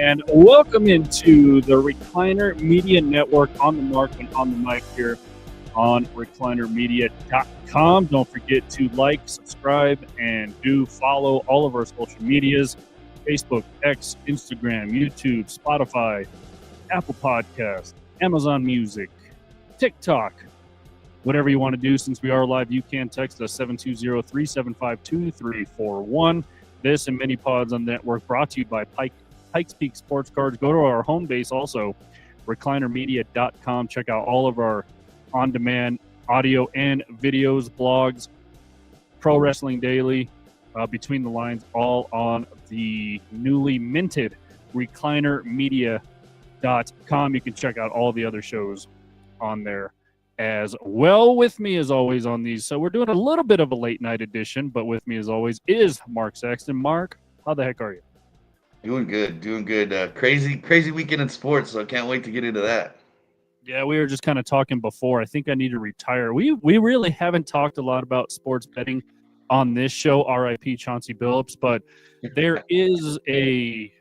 And welcome into the Recliner Media Network on the mark and on the mic here on reclinermedia.com. Don't forget to like, subscribe, and do follow all of our social medias: Facebook, X, Instagram, YouTube, Spotify, Apple Podcasts, Amazon Music, TikTok. Whatever you want to do, since we are live, you can text us 720-375-2341. This and many pods on the network brought to you by Pikes Peak Sports Cards. Go to our home base also, reclinermedia.com. Check out all of our on-demand audio and videos, blogs, Pro Wrestling Daily, Between the Lines, all on the newly minted reclinermedia.com. You can check out all the other shows on there as well. With me as always on these, so we're doing a little bit of a late night edition, but with me as always is Mark Saxton. Mark, how the heck are you? Doing good. Crazy weekend in sports, so I can't wait to get into that. Yeah, we were just kind of talking before. I think I need to retire. We really haven't talked a lot about sports betting on this show, RIP Chauncey Billups, but there is a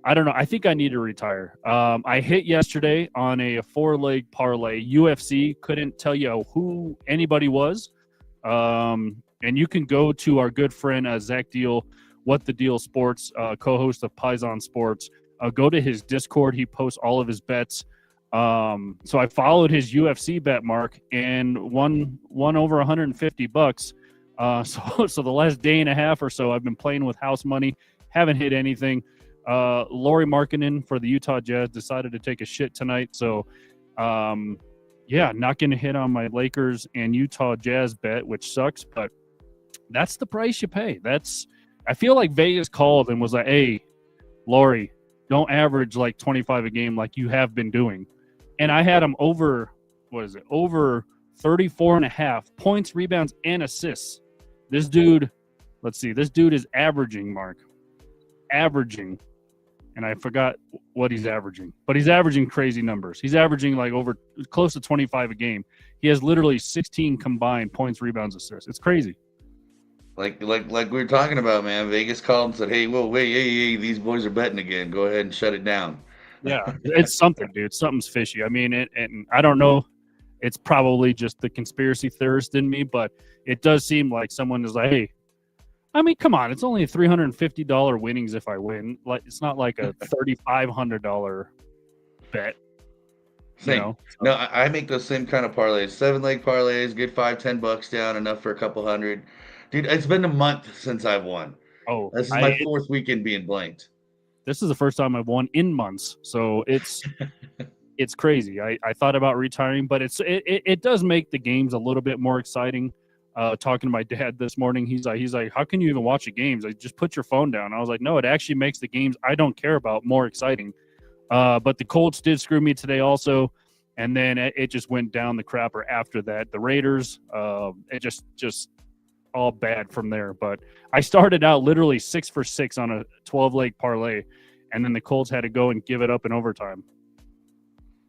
I don't know. I think I need to retire. I hit yesterday on a 4-leg parlay. UFC, couldn't tell you who anybody was. And you can go to our good friend Zach Deal, What the Deal Sports, co-host of Paisan Sports. Go to his Discord. He posts all of his bets. So I followed his UFC bet, Mark, and won over $150. So the last day and a half or so, I've been playing with house money. Haven't hit anything. Lauri Markkanen for the Utah Jazz decided to take a shit tonight. So, not going to hit on my Lakers and Utah Jazz bet, which sucks, but that's the price you pay. I feel like Vegas called and was like, hey, Lauri, don't average like 25 a game like you have been doing. And I had him over 34 and a half points, rebounds, and assists. This dude is averaging, Mark. And I forgot what he's averaging, but he's averaging crazy numbers. He's averaging like over close to 25 a game. He has literally 16 combined points, rebounds, assists. It's crazy. Like we were talking about, man. Vegas called and said, "Hey, hey, these boys are betting again. Go ahead and shut it down." Yeah, it's something, dude. Something's fishy. I mean, and I don't know. It's probably just the conspiracy theorist in me, but it does seem like someone is like, hey. I mean, come on! It's only $350 winnings if I win. Like, it's not like a $3,500 bet. Same. You know? No, I make those same kind of parlays. 7-leg parlays, get $5-10 down, enough for a couple hundred. Dude, it's been a month since I've won. Oh, this is my fourth weekend being blanked. This is the first time I've won in months, so it's it's crazy. I thought about retiring, but it does make the games a little bit more exciting. Talking to my dad this morning, he's like, how can you even watch the games? Like, just put your phone down. I was like, no, it actually makes the games I don't care about more exciting. But the Colts did screw me today also, and then it just went down the crapper after that. The Raiders, it just all bad from there. But I started out literally 6 for 6 on a 12-leg parlay, and then the Colts had to go and give it up in overtime.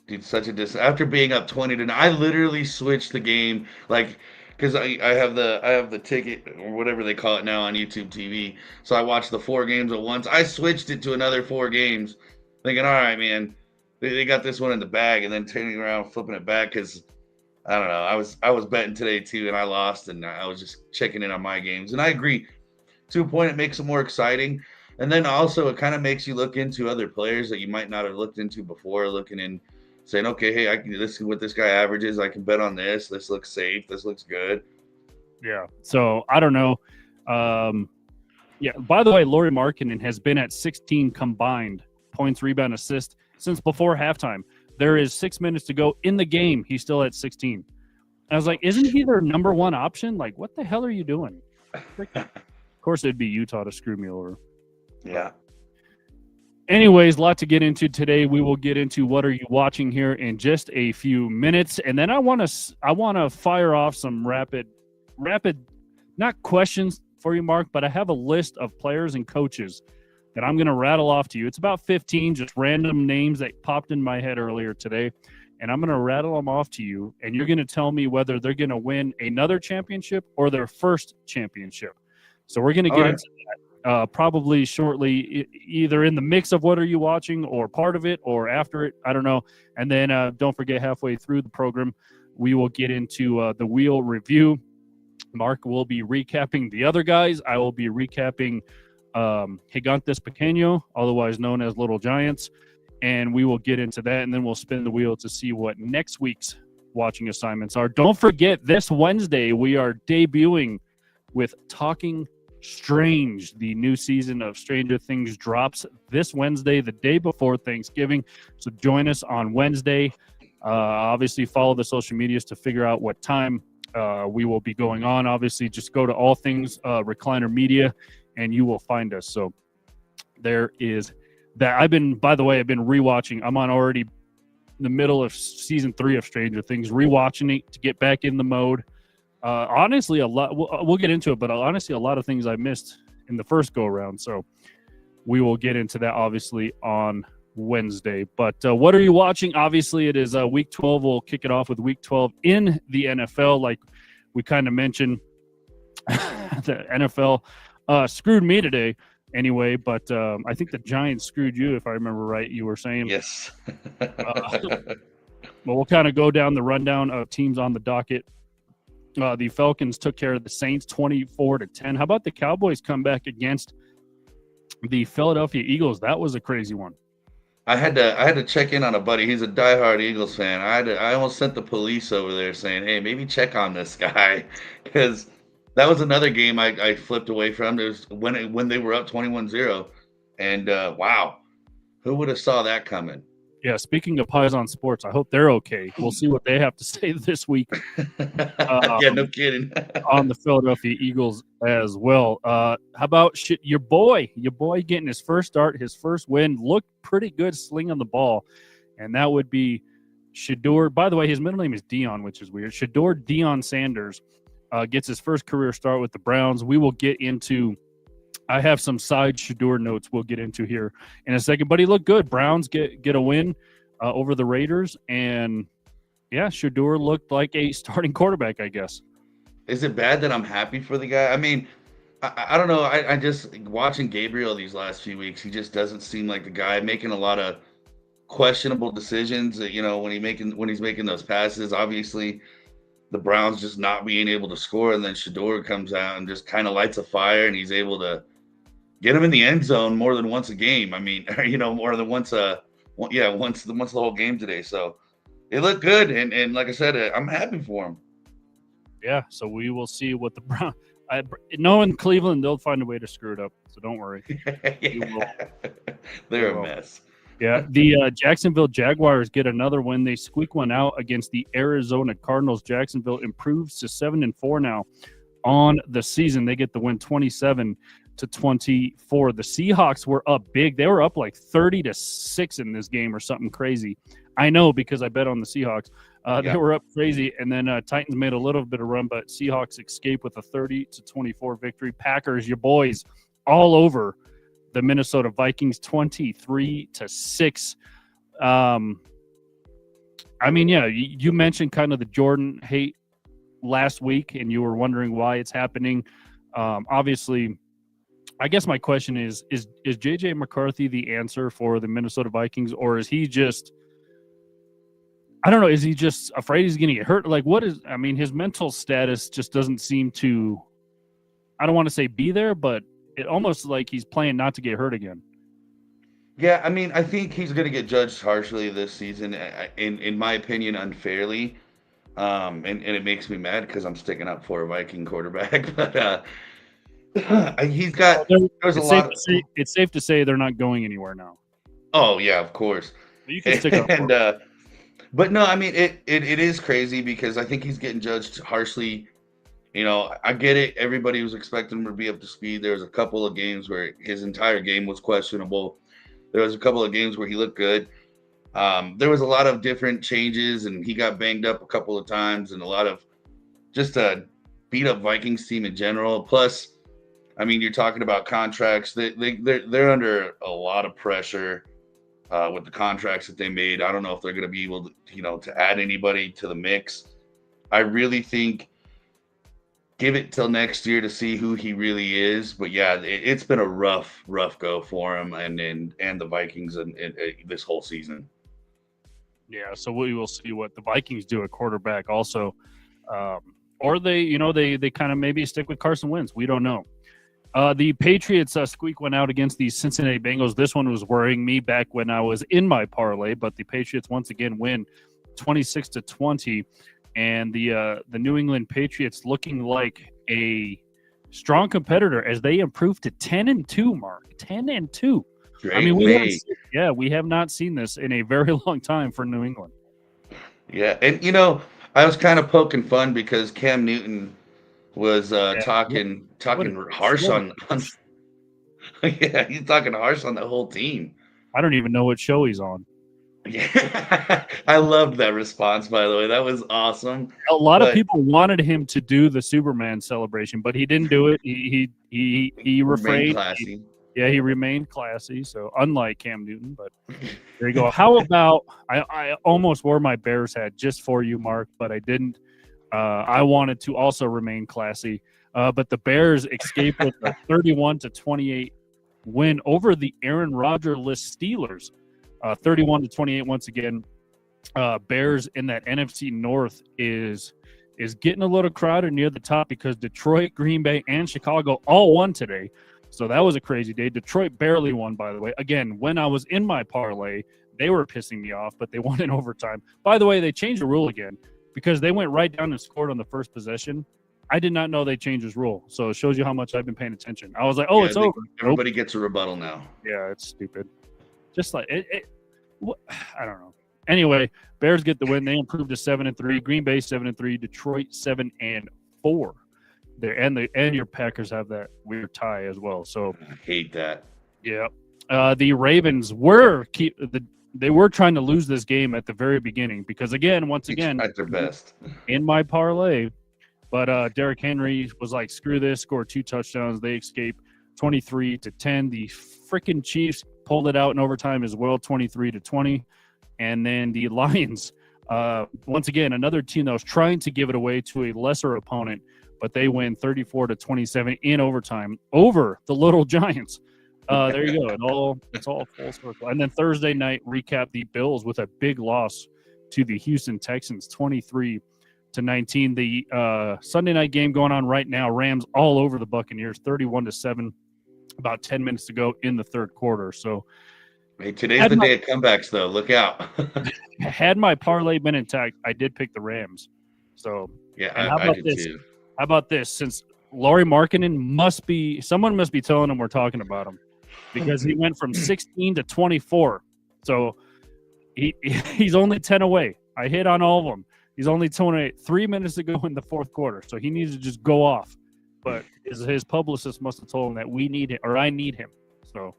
Dude, such a after being up 20-9, I literally switched the game like. Because I have the ticket or whatever they call it now on YouTube TV, so I watched the 4 games at once. I switched it to another 4 games, thinking, all right, man, they got this one in the bag, and then turning around, flipping it back because I don't know. I was betting today too, and I lost, and I was just checking in on my games. And I agree, to a point, it makes it more exciting, and then also it kind of makes you look into other players that you might not have looked into before, looking in. Saying, okay, hey, this is what this guy averages. I can bet on this. This looks safe. This looks good. Yeah. So I don't know. By the way, Lauri Markkanen has been at 16 combined points, rebound, assist since before halftime. There is 6 minutes to go in the game. He's still at 16. I was like, isn't he their number one option? Like, what the hell are you doing? Of course, it'd be Utah to screw me over. Yeah. Anyways, a lot to get into today. We will get into what are you watching here in just a few minutes, and then I want to fire off some rapid, not questions for you, Mark, but I have a list of players and coaches that I'm going to rattle off to you. It's about 15 just random names that popped in my head earlier today, and I'm going to rattle them off to you, and you're going to tell me whether they're going to win another championship or their first championship. So we're going to get into that. probably shortly, either in the mix of what are you watching or part of it or after it. I don't know. And then don't forget, halfway through the program, we will get into the wheel review. Mark will be recapping the other guys. I will be recapping Gigantes Pequeño, otherwise known as Little Giants. And we will get into that, and then we'll spin the wheel to see what next week's watching assignments are. Don't forget, this Wednesday, we are debuting with Talking Strange. The new season of Stranger Things drops this Wednesday, the day before Thanksgiving. So join us on Wednesday. Obviously, follow the social medias to figure out what time we will be going on. Obviously, just go to All Things Recliner Media, and you will find us. So there is that. I've been rewatching. I'm on already the middle of season 3 of Stranger Things, rewatching it to get back in the mode. Honestly, a lot. We'll get into it, but honestly, a lot of things I missed in the first go around. So we will get into that obviously on Wednesday. But what are you watching? Obviously, it is week 12. We'll kick it off with week 12 in the NFL. Like we kind of mentioned, the NFL screwed me today anyway, but I think the Giants screwed you, if I remember right. You were saying. Yes. But we'll kind of go down the rundown of teams on the docket. The Falcons took care of the Saints 24-10. How about the Cowboys comeback against the Philadelphia Eagles? That was a crazy one. I had to check in on a buddy. He's a diehard Eagles fan. I almost sent the police over there saying, "Hey, maybe check on this guy," because that was another game I flipped away from. It was when they were up 21-0, and wow, who would have saw that coming? Yeah, speaking of Pies on Sports, I hope they're okay. We'll see what they have to say this week. Yeah, no kidding. On the Philadelphia Eagles as well. How about your boy getting his first start, his first win, looked pretty good slinging the ball, and that would be Shedeur. By the way, his middle name is Dion, which is weird. Shedeur Dion Sanders gets his first career start with the Browns. We will get into I have some side Shedeur notes we'll get into here in a second, but he looked good. Browns get a win over the Raiders, and yeah, Shedeur looked like a starting quarterback, I guess. Is it bad that I'm happy for the guy? I mean, I don't know. I just watching Gabriel these last few weeks. He just doesn't seem like the guy making a lot of questionable decisions. You know, when he's making those passes, obviously the Browns just not being able to score, and then Shedeur comes out and just kind of lights a fire, and he's able to get him in the end zone more than once a game. I mean, you know, more than once the whole game today. So it looked good, and like I said, I'm happy for him. Yeah, so we will see what the Browns. Knowing Cleveland, they'll find a way to screw it up. So don't worry. They're a mess. Yeah, the Jacksonville Jaguars get another win. They squeak one out against the Arizona Cardinals. Jacksonville improves to 7-4 now on the season. They get the win 27-24. The Seahawks were up big. They were up like 30-6 in this game or something crazy. I know because I bet on the Seahawks. They were up crazy, and then Titans made a little bit of run, but Seahawks escape with a 30-24 victory. Packers, your boys, all over the Minnesota Vikings, 23-6. I mean, yeah, you mentioned kind of the Jordan hate last week, and you were wondering why it's happening. Obviously, I guess my question is J.J. McCarthy the answer for the Minnesota Vikings, or is he just – I don't know. Is he just afraid he's going to get hurt? Like, his mental status just doesn't seem to – I don't want to say be there, but it almost like he's playing not to get hurt again. Yeah, I mean, I think he's going to get judged harshly this season, in my opinion, unfairly. And it makes me mad because I'm sticking up for a Viking quarterback. But he's got – there's a lot – It's safe to say they're not going anywhere now. Oh, yeah, of course. But you can stick up for it. But no, I mean, it is crazy because I think he's getting judged harshly. You know, I get it. Everybody was expecting him to be up to speed. There was a couple of games where his entire game was questionable. There was a couple of games where he looked good. There was a lot of different changes, and he got banged up a couple of times, and a lot of just a beat up Vikings team in general. Plus, I mean, you're talking about contracts. They're under a lot of pressure. With the contracts that they made. I don't know if they're going to be able to, to add anybody to the mix. I really think give it till next year to see who he really is. But yeah, it's been a rough go for him and the Vikings and this whole season. Yeah, so we will see what the Vikings do at quarterback also. Or they kind of maybe stick with Carson Wentz. We don't know. The Patriots squeak one out against the Cincinnati Bengals. This one was worrying me back when I was in my parlay, but the Patriots once again win 26-20. And the New England Patriots looking like a strong competitor as they improve to 10-2, Mark. 10-2. Great. I mean, we have not seen this in a very long time for New England. Yeah, and I was kind of poking fun because Cam Newton was talking harsh on yeah, he's talking harsh on the whole team. I don't even know what show he's on. Yeah, I loved that response, by the way. That was awesome. A lot of people wanted him to do the Superman celebration, but he didn't do it. He refrained. Classy. He remained classy. So unlike Cam Newton, but there you go. How about I almost wore my Bears hat just for you, Mark, but I didn't. I wanted to also remain classy, but the Bears escaped with a 31-28 win over the Aaron Rodgers-less Steelers. 31-28 once again. Bears in that NFC North is getting a little crowded near the top because Detroit, Green Bay, and Chicago all won today. So that was a crazy day. Detroit barely won, by the way. Again, when I was in my parlay, they were pissing me off, but they won in overtime. By the way, they changed the rule again because they went right down and scored on the first possession. I did not know they changed this rule. So it shows you how much I've been paying attention. I was like, it's over. Everybody gets a rebuttal now. Yeah, it's stupid. Just like I don't know. Anyway, Bears get the win. They improved to 7-3. Green Bay 7-3. Detroit 7-4. There and your Packers have that weird tie as well. So I hate that. Yeah. The Ravens were trying to lose this game at the very beginning because once again, at their best in my parlay. But Derrick Henry was like, screw this, scored 2 touchdowns. They escape 23-10. The freaking Chiefs pulled it out in overtime as well, 23-20. And then the Lions, once again, another team that was trying to give it away to a lesser opponent, but they win 34-27 in overtime over the Little Giants. There you go. It's all full circle. And then Thursday night, recap the Bills with a big loss to the Houston Texans, 23-19. The Sunday night game going on right now, Rams all over the Buccaneers, 31-7, about 10 minutes to go in the third quarter. So, hey, today's the day of comebacks, though. Look out. Had my parlay been intact, I did pick the Rams. So, yeah, I did too. How about this? Since Laurie Markkinen someone must be telling him we're talking about him because he went from 16 to 24. So he's only 10 away. I hit on all of them. He's only 3 minutes to go in the fourth quarter. So he needs to just go off. But his publicist must have told him that we need him, or I need him. So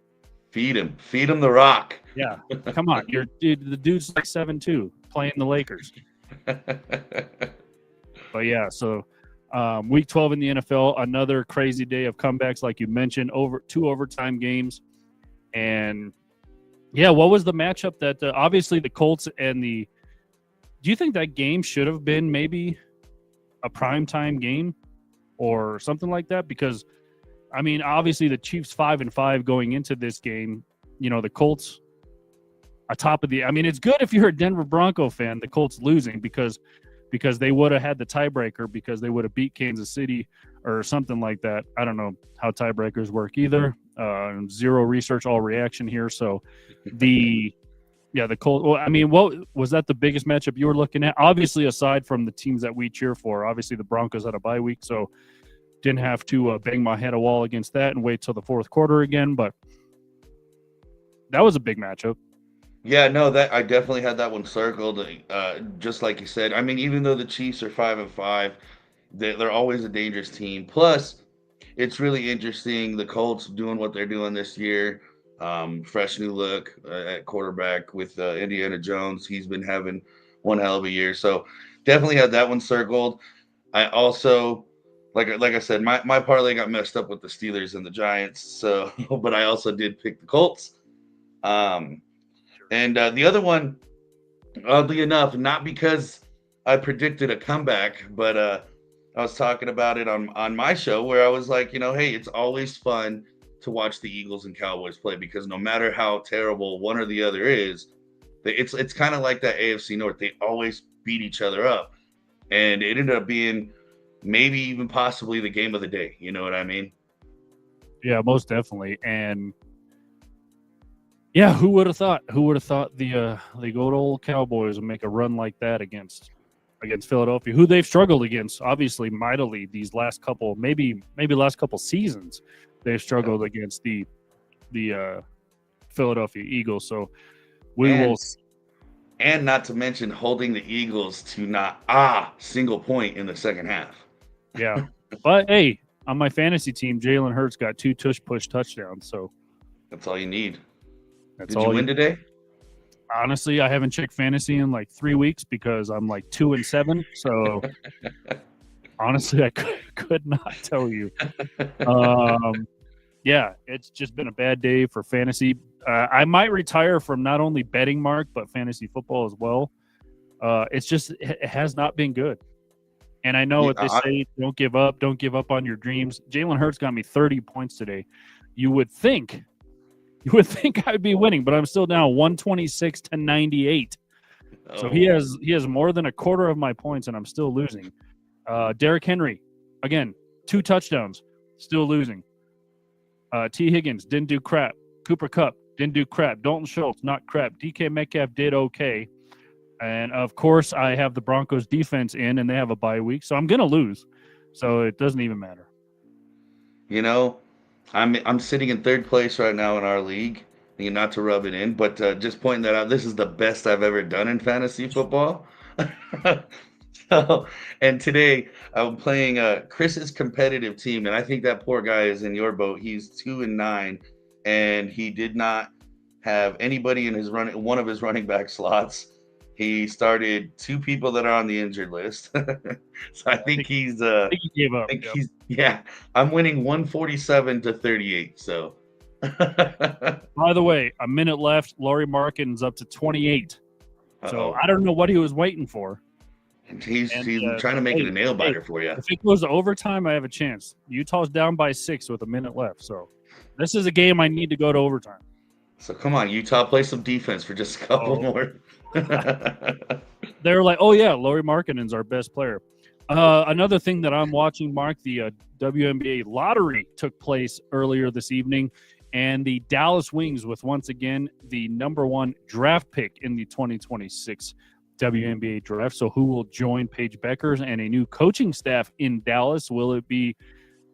feed him the rock. Yeah, come on. The dude's like 7'2", playing the Lakers. But yeah, so week 12 in the NFL, another crazy day of comebacks, like you mentioned, over 2 overtime games. And yeah, what was the matchup that obviously the Colts and do you think that game should have been maybe a primetime game or something like that? Because I mean, obviously the Chiefs 5-5 going into this game, the Colts atop of it's good if you're a Denver Bronco fan, the Colts losing because they would have had the tiebreaker because they would have beat Kansas City or something like that. I don't know how tiebreakers work either. Zero research, all reaction here. So the Colts. Well, what was that the biggest matchup you were looking at? Obviously, aside from the teams that we cheer for, obviously the Broncos had a bye week, so didn't have to bang my head a wall against that and wait till the fourth quarter again. But that was a big matchup. Yeah, no, that I definitely had that one circled. Just like you said, even though the Chiefs are 5-5, they're always a dangerous team. Plus, it's really interesting the Colts doing what they're doing this year. Fresh new look at quarterback with Indiana Jones. He's been having one hell of a year. So definitely had that one circled. I also, like I said, my parlay got messed up with the Steelers and the Giants. So, but I also did pick the Colts. And the other one, oddly enough, not because I predicted a comeback, but I was talking about it on my show where I was like, hey, it's always fun to watch the Eagles and Cowboys play because no matter how terrible one or the other is, it's kind of like that AFC North. They always beat each other up, and it ended up being maybe even possibly the game of the day. You know what I mean? Yeah, most definitely. And yeah, who would have thought? Who would have thought the good old Cowboys would make a run like that against Philadelphia, who they've struggled against, obviously mightily these last couple, maybe last couple seasons, they've struggled against the Philadelphia Eagles. So we will. And not to mention holding the Eagles to not a single point in the second half. Yeah, but hey, on my fantasy team, Jalen Hurts got 2 tush-push touchdowns. So that's all you need. That's Did you win today? Honestly, I haven't checked fantasy in like 3 weeks because I'm like 2-7. So honestly, I could not tell you. Yeah, it's just been a bad day for fantasy. I might retire from not only betting, Mark, but fantasy football as well. It has not been good. And I know what they say, don't give up on your dreams. Jalen Hurts got me 30 points today. You would think I'd be winning, but I'm still down 126-98. Oh. So he has more than a quarter of my points, and I'm still losing. Derrick Henry, again, 2 touchdowns, still losing. T. Higgins didn't do crap. Cooper Kupp didn't do crap. Dalton Schultz, not crap. DK Metcalf did okay. And, of course, I have the Broncos defense in, and they have a bye week, so I'm going to lose. So it doesn't even matter. I'm sitting in 3rd place right now in our league. Not to rub it in, but just pointing that out, this is the best I've ever done in fantasy football. And today I'm playing Chris's competitive team, and I think that poor guy is in your boat. He's 2-9, and he did not have anybody in one of his running back slots. He started 2 people that are on the injured list. So I think he gave up. I'm winning 147-38. So by the way, a minute left. Laurie Markin's up to 28. So I don't know what he was waiting for. He's trying to make it a nail biter for you. If it goes to overtime, I have a chance. Utah's down by 6 with a minute left. So this is a game I need to go to overtime. So come on, Utah, play some defense for just a couple more. They were like, oh, yeah, Laurie Markkinen's our best player. Another thing that I'm watching, Mark, the WNBA lottery took place earlier this evening, and the Dallas Wings with, once again, the number 1 draft pick in the 2026 WNBA draft. So who will join Paige Beckers and a new coaching staff in Dallas? Will it be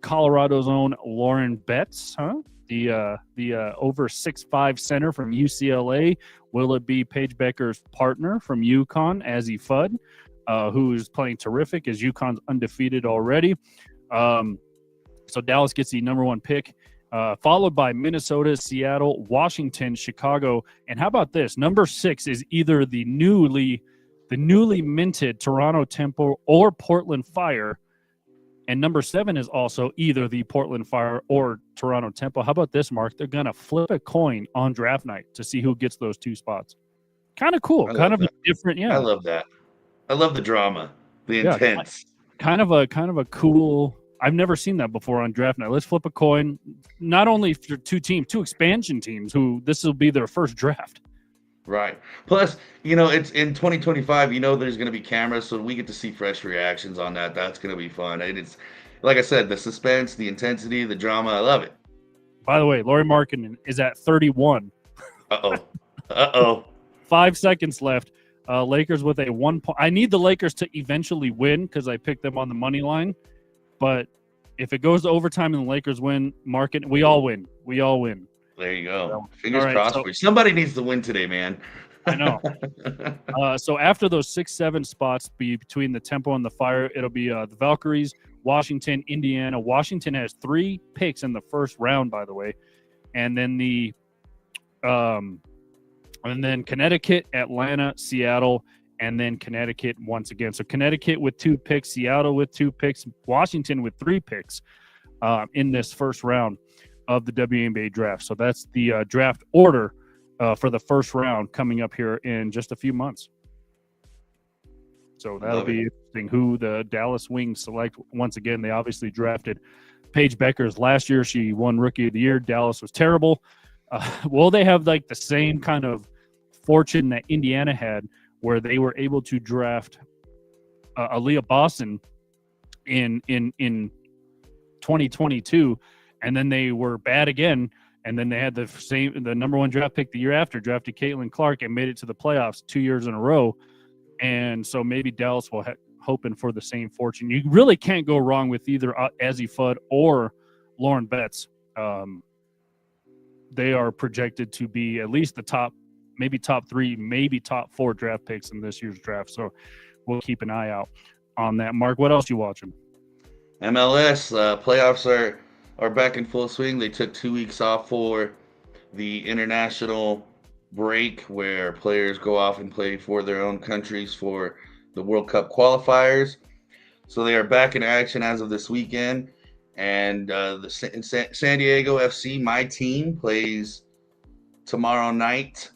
Colorado's own Lauren Betts, the over 6'5" center from UCLA? Will it be Paige Becker's partner from UConn, Azzi Fudd, who is playing terrific as UConn's undefeated already? So Dallas gets the number 1 pick, followed by Minnesota, Seattle, Washington, Chicago. And how about this? Number 6 is either the newly minted Toronto Temple or Portland Fire. And number 7 is also either the Portland Fire or Toronto Temple. How about this, Mark? They're going to flip a coin on draft night to see who gets those 2 spots. Kind of cool. Kind of a different, yeah. I love that. I love the drama, the intense. Kind of a cool. I've never seen that before on draft night. Let's flip a coin, not only for 2 expansion teams who this will be their first draft. Right. Plus, it's in 2025, there's going to be cameras, so we get to see fresh reactions on that. That's going to be fun. And it's, like I said, the suspense, the intensity, the drama. I love it. By the way, Laurie Markkinen is at 31. Uh-oh. 5 seconds left. Lakers with a 1 point. I need the Lakers to eventually win because I picked them on the money line. But if it goes to overtime and the Lakers win, Markkinen, we all win. We all win. There you go. Fingers crossed for you. Somebody needs to win today, man. I know. So after those 6-7 spots between the Temple and the Fire, it'll be the Valkyries, Washington, Indiana. Washington has 3 picks in the first round, by the way, and then Connecticut, Atlanta, Seattle, and then Connecticut once again. So Connecticut with 2 picks, Seattle with 2 picks, Washington with 3 picks in this first round of the WNBA draft. So that's the draft order for the first round coming up here in just a few months. So that'll Love be it. interesting who the Dallas Wings select. Once again, they obviously drafted Paige Beckers last year. She won Rookie of the Year. Dallas was terrible. Will they have like the same kind of fortune that Indiana had, where they were able to draft Aaliyah Boston in 2022, and then they were bad again, and then they had the number one draft pick the year after, drafted Caitlin Clark, and made it to the playoffs 2 years in a row. And so maybe Dallas will hoping for the same fortune. You really can't go wrong with either Azzy Fudd or Lauren Betts. They are projected to be at least the top, maybe top 3, maybe top 4 draft picks in this year's draft. So we'll keep an eye out on that. Mark, what else you watching? MLS playoffs are back in full swing. They took 2 weeks off for the international break, where players go off and play for their own countries for the World Cup qualifiers. So they are back in action as of this weekend. And the San Diego FC, my team, plays tomorrow night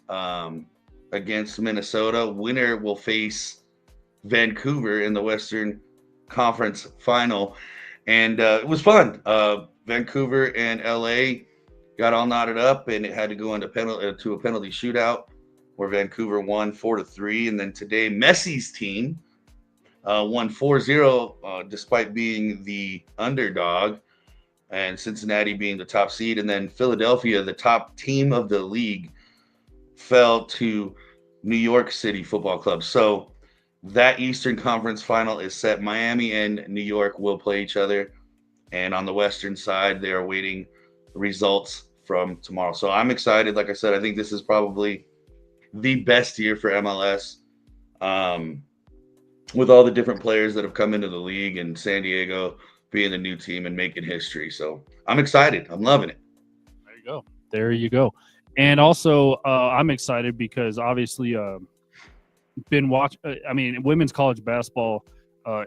against Minnesota. Winner will face Vancouver in the Western Conference final. And it was fun. Vancouver and LA got all knotted up, and it had to go into to a penalty shootout where Vancouver won 4-3. And then today, Messi's team won 4-0 despite being the underdog, and Cincinnati being the top seed. And then Philadelphia, the top team of the league, fell to New York City Football Club. So that Eastern Conference final is set. Miami and New York will play each other. And on the Western side, they are waiting results from tomorrow. So I'm excited. Like I said, I think this is probably the best year for MLS, with all the different players that have come into the league, and San Diego being the new team and making history. So I'm excited. I'm loving it. There you go. There you go. And also, I'm excited because obviously been watch. I mean, women's college basketball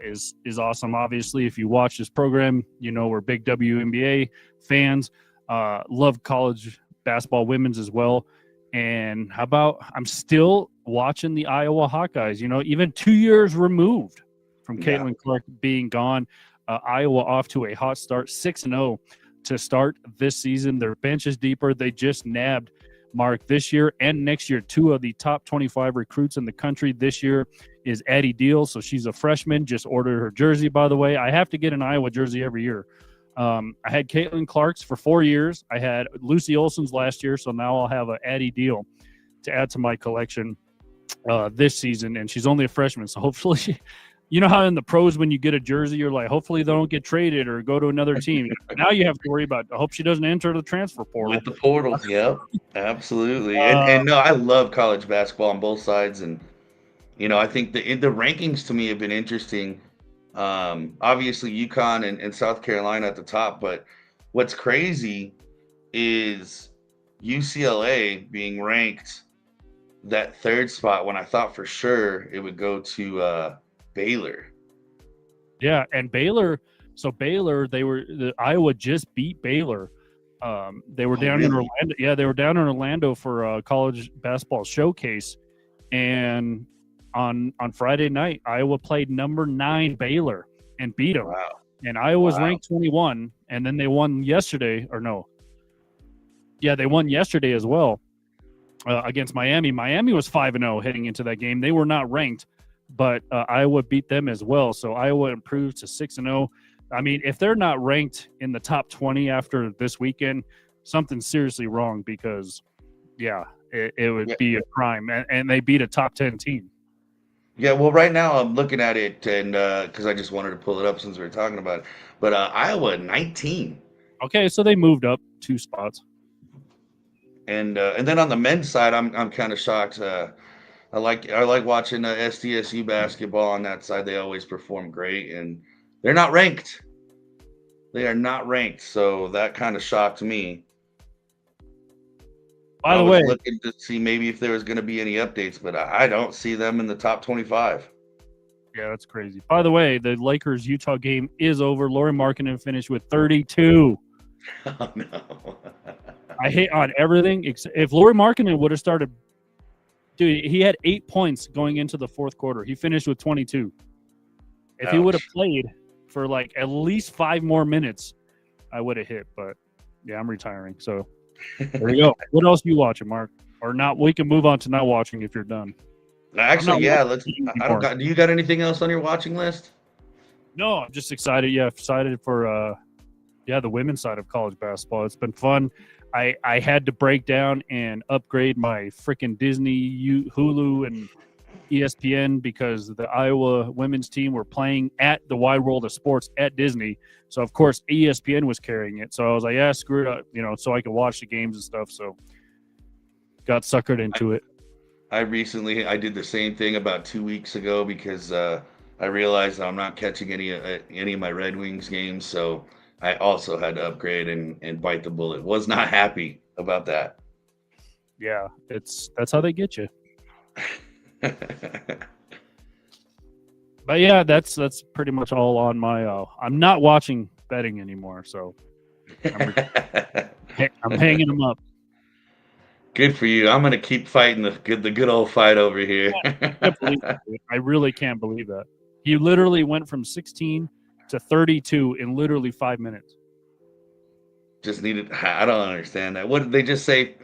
is awesome. Obviously, if you watch this program, you know we're big WNBA fans. Love college basketball women's as well. And how about I'm still watching the Iowa Hawkeyes, you know, even 2 years removed from Caitlin Clark being gone. Iowa off to a hot start, 6-0 to start this season. Their bench is deeper. They just nabbed, Mark, this year and next year, 2 of the top 25 recruits in the country. This year is Addie Deal, so she's a freshman. Just ordered her jersey, by the way. I have to get an Iowa jersey every year. I had Caitlin Clark's for 4 years. I had Lucy Olson's last year, so now I'll have an Addie Deal to add to my collection this season. And she's only a freshman, so hopefully, you know how in the pros when you get a jersey, you're like, hopefully they don't get traded or go to another team. Now you have to worry about, I hope she doesn't enter the transfer portal. With the portals, yep, absolutely. And no, I love college basketball on both sides, and you know, I think the rankings to me have been interesting. Obviously UConn and South Carolina at the top, but what's crazy is UCLA being ranked that 3rd spot when I thought for sure it would go to Baylor. Yeah, and Baylor. So Baylor, Iowa just beat Baylor. They were down in Orlando. Yeah, they were down in Orlando for a college basketball showcase, and on Friday night, Iowa played number 9 Baylor and beat them. Wow. And Iowa was ranked 21, and then they won yesterday, or no? Yeah, they won yesterday as well against Miami. Miami was 5-0 heading into that game. They were not ranked, but Iowa beat them as well. So Iowa improved to 6-0. I mean, if they're not ranked in the top 20 after this weekend, something's seriously wrong because, yeah, it would be a crime. And they beat a top 10 team. Yeah, well, right now I'm looking at it, and because I just wanted to pull it up since we were talking about it. But Iowa 19. Okay, so they moved up 2 spots. And then on the men's side, I'm kind of shocked. I like watching SDSU basketball on that side. They always perform great, and they're not ranked. They are not ranked, so that kind of shocked me. By the way, looking to see maybe if there was going to be any updates, but I don't see them in the top 25. Yeah, that's crazy. By the way, the Lakers-Utah game is over. Lauri Markkanen finished with 32. Oh, no. I hate on everything. If Lauri Markkanen would have started Dude, he had 8 points going into the fourth quarter. He finished with 22. If he would have played for like at least 5 more minutes, I would have hit. But yeah, I'm retiring. So there you go. What else you watching, Mark? Or not? We can move on to not watching if you're done. Actually, yeah. Do you got anything else on your watching list? No, I'm just excited. Yeah, excited for the women's side of college basketball. It's been fun. I had to break down and upgrade my freaking Disney, Hulu, and ESPN because the Iowa women's team were playing at the Wide World of Sports at Disney. So, of course, ESPN was carrying it. So I was like, yeah, screw it up, so I could watch the games and stuff. So got suckered into it. I did the same thing about 2 weeks ago because I realized I'm not catching any of my Red Wings games. So I also had to upgrade and bite the bullet. Was not happy about that. Yeah, that's how they get you. But yeah, that's pretty much all on my. I'm not watching betting anymore, so I'm hanging them up. Good for you. I'm gonna keep fighting the good old fight over here. I really can't believe that. He literally went from 16 to 32 in literally 5 minutes. Just needed. I don't understand that. What did they just say?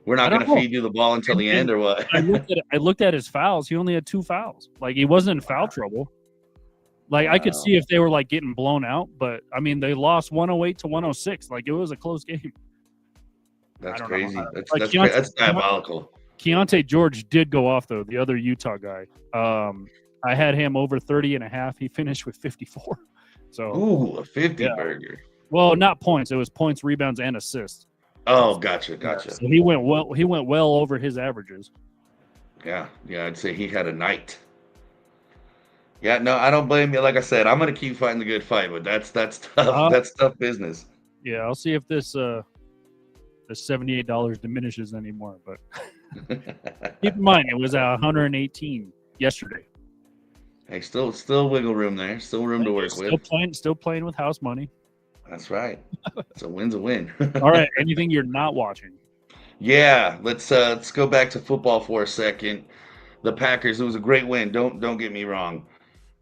We're not going to feed you the ball until the end, or what? I looked at his fouls. He only had 2 fouls. Like, he wasn't in foul trouble. Like, I could see if they were like getting blown out, but I mean, they lost 108 to 106. Like, it was a close game. That's crazy. That's diabolical. Keontae George did go off though. The other Utah guy. I had him over 30.5. He finished with 54. So a 50 burger. Well, not points. It was points, rebounds, and assists. Oh, gotcha. So he went well over his averages. Yeah, I'd say he had a night. Yeah, no, I don't blame you. Like I said, I'm gonna keep fighting the good fight, but that's tough. That's tough business. Yeah, I'll see if this the $78 diminishes anymore. But keep in mind, it was at 118 yesterday. Hey, still wiggle room there. Still room to work with. Still playing with house money. That's right. So win's a win. All right. Anything you're not watching? Yeah. Let's go back to football for a second. The Packers. It was a great win. Don't get me wrong,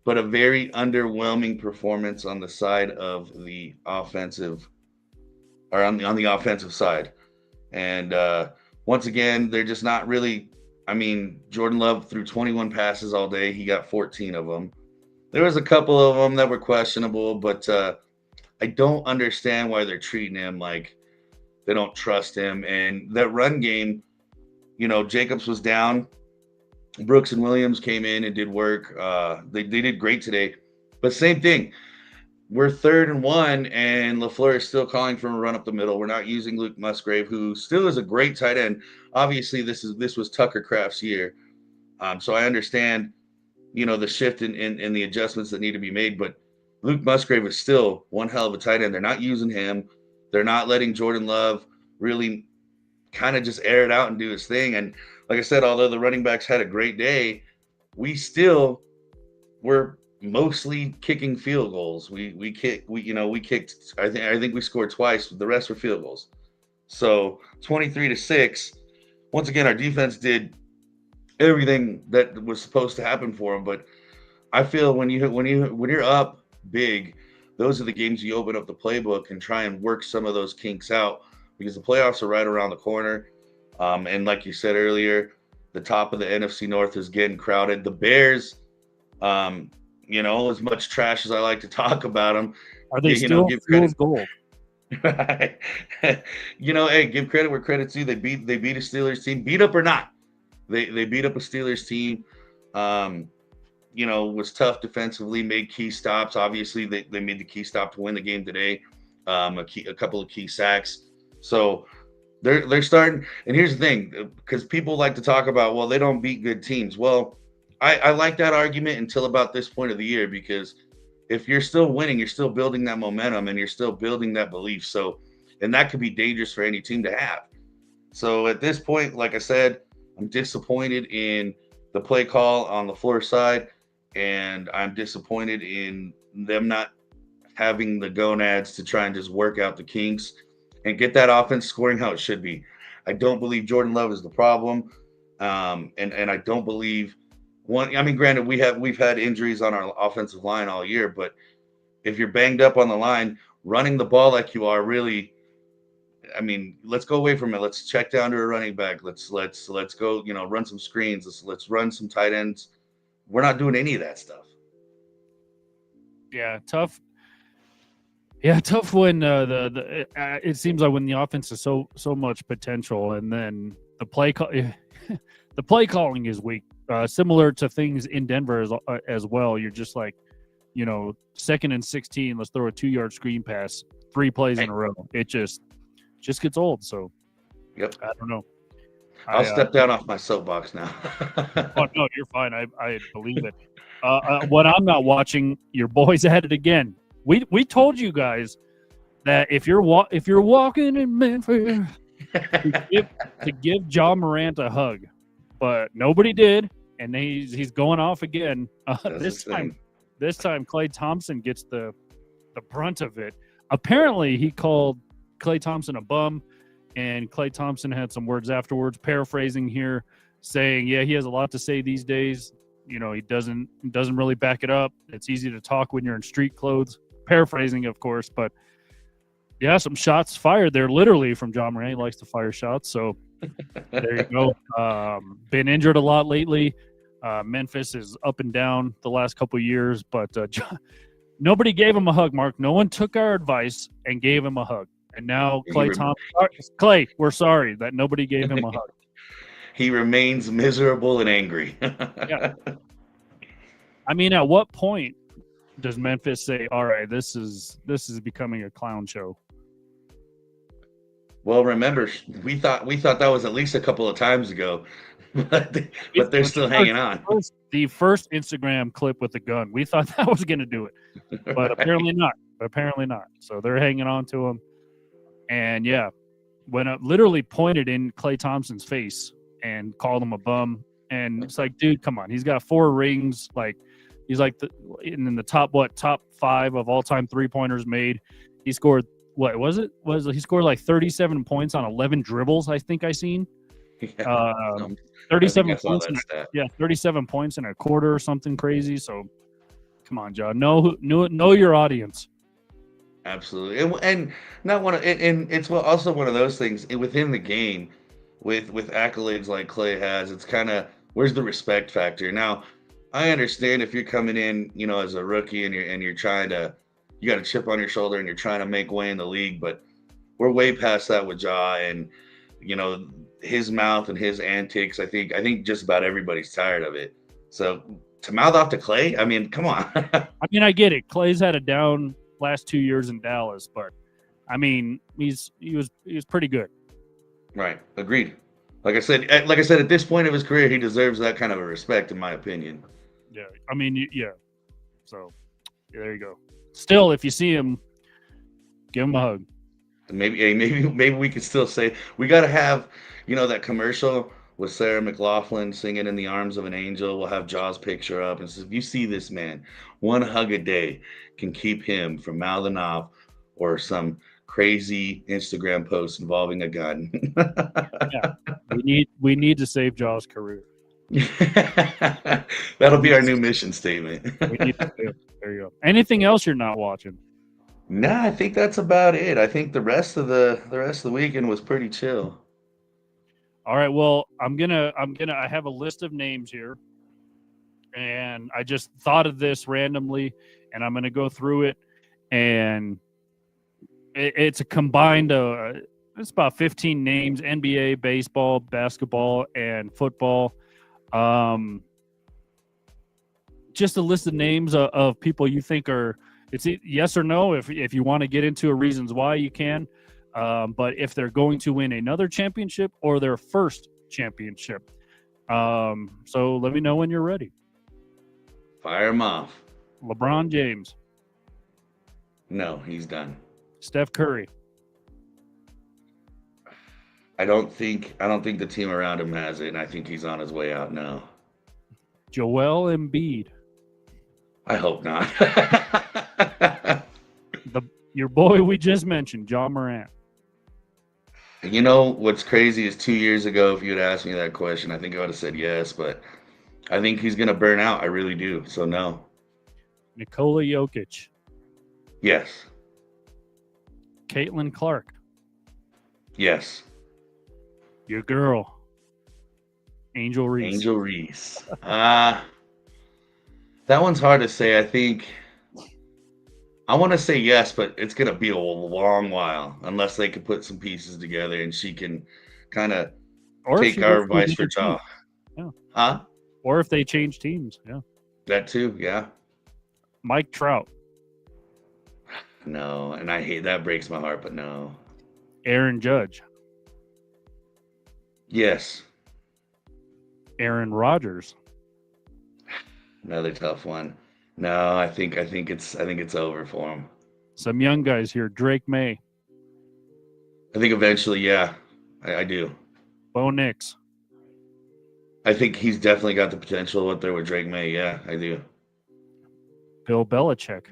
but a very underwhelming performance on the side of the offensive, or on the offensive side. And once again, they're just not really. I mean, Jordan Love threw 21 passes all day. He got 14 of them. There was a couple of them that were questionable, but I don't understand why they're treating him like they don't trust him. And that run game, Jacobs was down. Brooks and Williams came in and did work. They did great today. But same thing. We're 3rd and 1, and LaFleur is still calling for a run up the middle. We're not using Luke Musgrave, who still is a great tight end. Obviously, this was Tucker Kraft's year. So I understand, the shift in the adjustments that need to be made. But Luke Musgrave is still one hell of a tight end. They're not using him. They're not letting Jordan Love really kind of just air it out and do his thing. And like I said, although the running backs had a great day, we still were mostly kicking field goals. We kicked. I think we scored twice. The rest were field goals. So 23-6. Once again, our defense did everything that was supposed to happen for them. But I feel when you're up big, those are the games you open up the playbook and try and work some of those kinks out, because the playoffs are right around the corner. And like you said earlier, the top of the NFC North is getting crowded. The Bears, as much trash as I like to talk about them, are they still fool's gold? Hey, give credit where credit's due. They beat a Steelers team, beat up or not. They beat up a Steelers team. Was tough defensively, made key stops. Obviously, they made the key stop to win the game today. A couple of key sacks. So they're starting. And here's the thing, because people like to talk about, well, they don't beat good teams. Well, I like that argument until about this point of the year, because if you're still winning, you're still building that momentum and you're still building that belief. So, and that could be dangerous for any team to have. So at this point, like I said, I'm disappointed in the play call on the floor side, and I'm disappointed in them not having the gonads to try and just work out the kinks and get that offense scoring how it should be. I don't believe Jordan Love is the problem. And I don't believe one. I mean, granted, we've had injuries on our offensive line all year, but if you're banged up on the line, running the ball like you are really, I mean, let's go away from it. Let's check down to a running back. Let's go, run some screens. Let's run some tight ends. We're not doing any of that stuff. Yeah, tough. Yeah, tough when it seems like when the offense is so much potential, and then the the play calling is weak. Similar to things in Denver as well. You're just like, 2nd and 16. Let's throw a 2-yard screen pass 3 plays in a row. It just gets old. So, yep. I don't know. I'll step down off my soapbox now. Oh no, you're fine. I believe it. What I'm not watching, your boys at it again. We told you guys that if you're walking in Memphis, to give Ja Morant a hug, but nobody did, and he's going off again. This time Klay Thompson gets the brunt of it. Apparently, he called Klay Thompson a bum, and Klay Thompson had some words afterwards, paraphrasing here, saying, "Yeah, he has a lot to say these days. He doesn't really back it up. It's easy to talk when you're in street clothes." Paraphrasing, of course, but yeah, some shots fired there, literally from Ja Morant. He likes to fire shots, so there you go. Been injured a lot lately. Memphis is up and down the last couple of years, but nobody gave him a hug, Mark. No one took our advice and gave him a hug. And now Klay, we're sorry that nobody gave him a hug. He remains miserable and angry. Yeah. I mean, at what point does Memphis say, "All right, this is becoming a clown show"? Well, remember, we thought that was at least a couple of times ago, but they're still hanging on. The first Instagram clip with the gun, we thought that was going to do it, but apparently not. So they're hanging on to him, and yeah, when I literally pointed in Klay Thompson's face and called him a bum, and it's like, dude, come on, he's got 4 rings, like. He's like in the top 5 of all time 3-pointers made. He scored he scored like 37 points on 11 dribbles. I think I seen. 37 points. 37 points in a quarter or something crazy. So, come on, John. Know your audience. Absolutely, and not one. And it's also one of those things within the game, with accolades like Klay has. It's kind of, where's the respect factor now? I understand if you're coming in, as a rookie and you're trying to, you got a chip on your shoulder and you're trying to make way in the league, but we're way past that with Ja and, his mouth and his antics. I think just about everybody's tired of it. So to mouth off to Klay, I mean, come on. I mean, I get it. Klay's had a down last 2 years in Dallas, but I mean, he was pretty good. Right. Agreed. Like I said, at this point of his career, he deserves that kind of a respect, in my opinion. Yeah, I mean, yeah. So, there you go. Still, if you see him, give him a hug. Maybe we could still say we got to have, that commercial with Sarah McLachlan singing "In the Arms of an Angel." We'll have Ja's picture up and says, "If you see this man, one hug a day can keep him from mouthing off or some crazy Instagram post involving a gun." Yeah, we need to save Ja's career. That'll be our new mission statement. There you go. Anything else you're not watching? Nah, I think that's about it. I think the rest of the weekend was pretty chill. All right. Well, I have a list of names here, and I just thought of this randomly, and I'm gonna go through it, and it's a combined. It's about 15 names: NBA, baseball, basketball, and football. Just a list of names of people you think are, it's yes or no. If you want to get into reasons why, you can. But if they're going to win another championship or their first championship. So let me know when you're ready. Fire him off. LeBron James. No, he's done. Steph Curry. I don't think the team around him has it, and I think he's on his way out now. Joel Embiid. I hope not. Your boy we just mentioned, Ja Morant. You know what's crazy is 2 years ago, if you had asked me that question, I think I would have said yes, but I think he's gonna burn out. I really do. So no. Nikola Jokic, Yes. Caitlin Clark, Yes. your girl, Angel Reese. Angel Reese. That one's hard to say. I want to say yes, but it's gonna be a long while unless they can put some pieces together and she can kind of Or if take she goes our to advice for another team. jaw. Yeah. Huh? Or if they change teams. Yeah. That too. Yeah. Mike Trout, No, and I hate that. Breaks my heart, but no. Aaron Judge, Yes. Aaron Rodgers, Another tough one. No, I think it's over for him. some young guys here, Drake May, I think eventually, yeah, I do. Bo Nix, I think he's definitely got the potential up there with Drake May. Yeah, I do. Bill Belichick.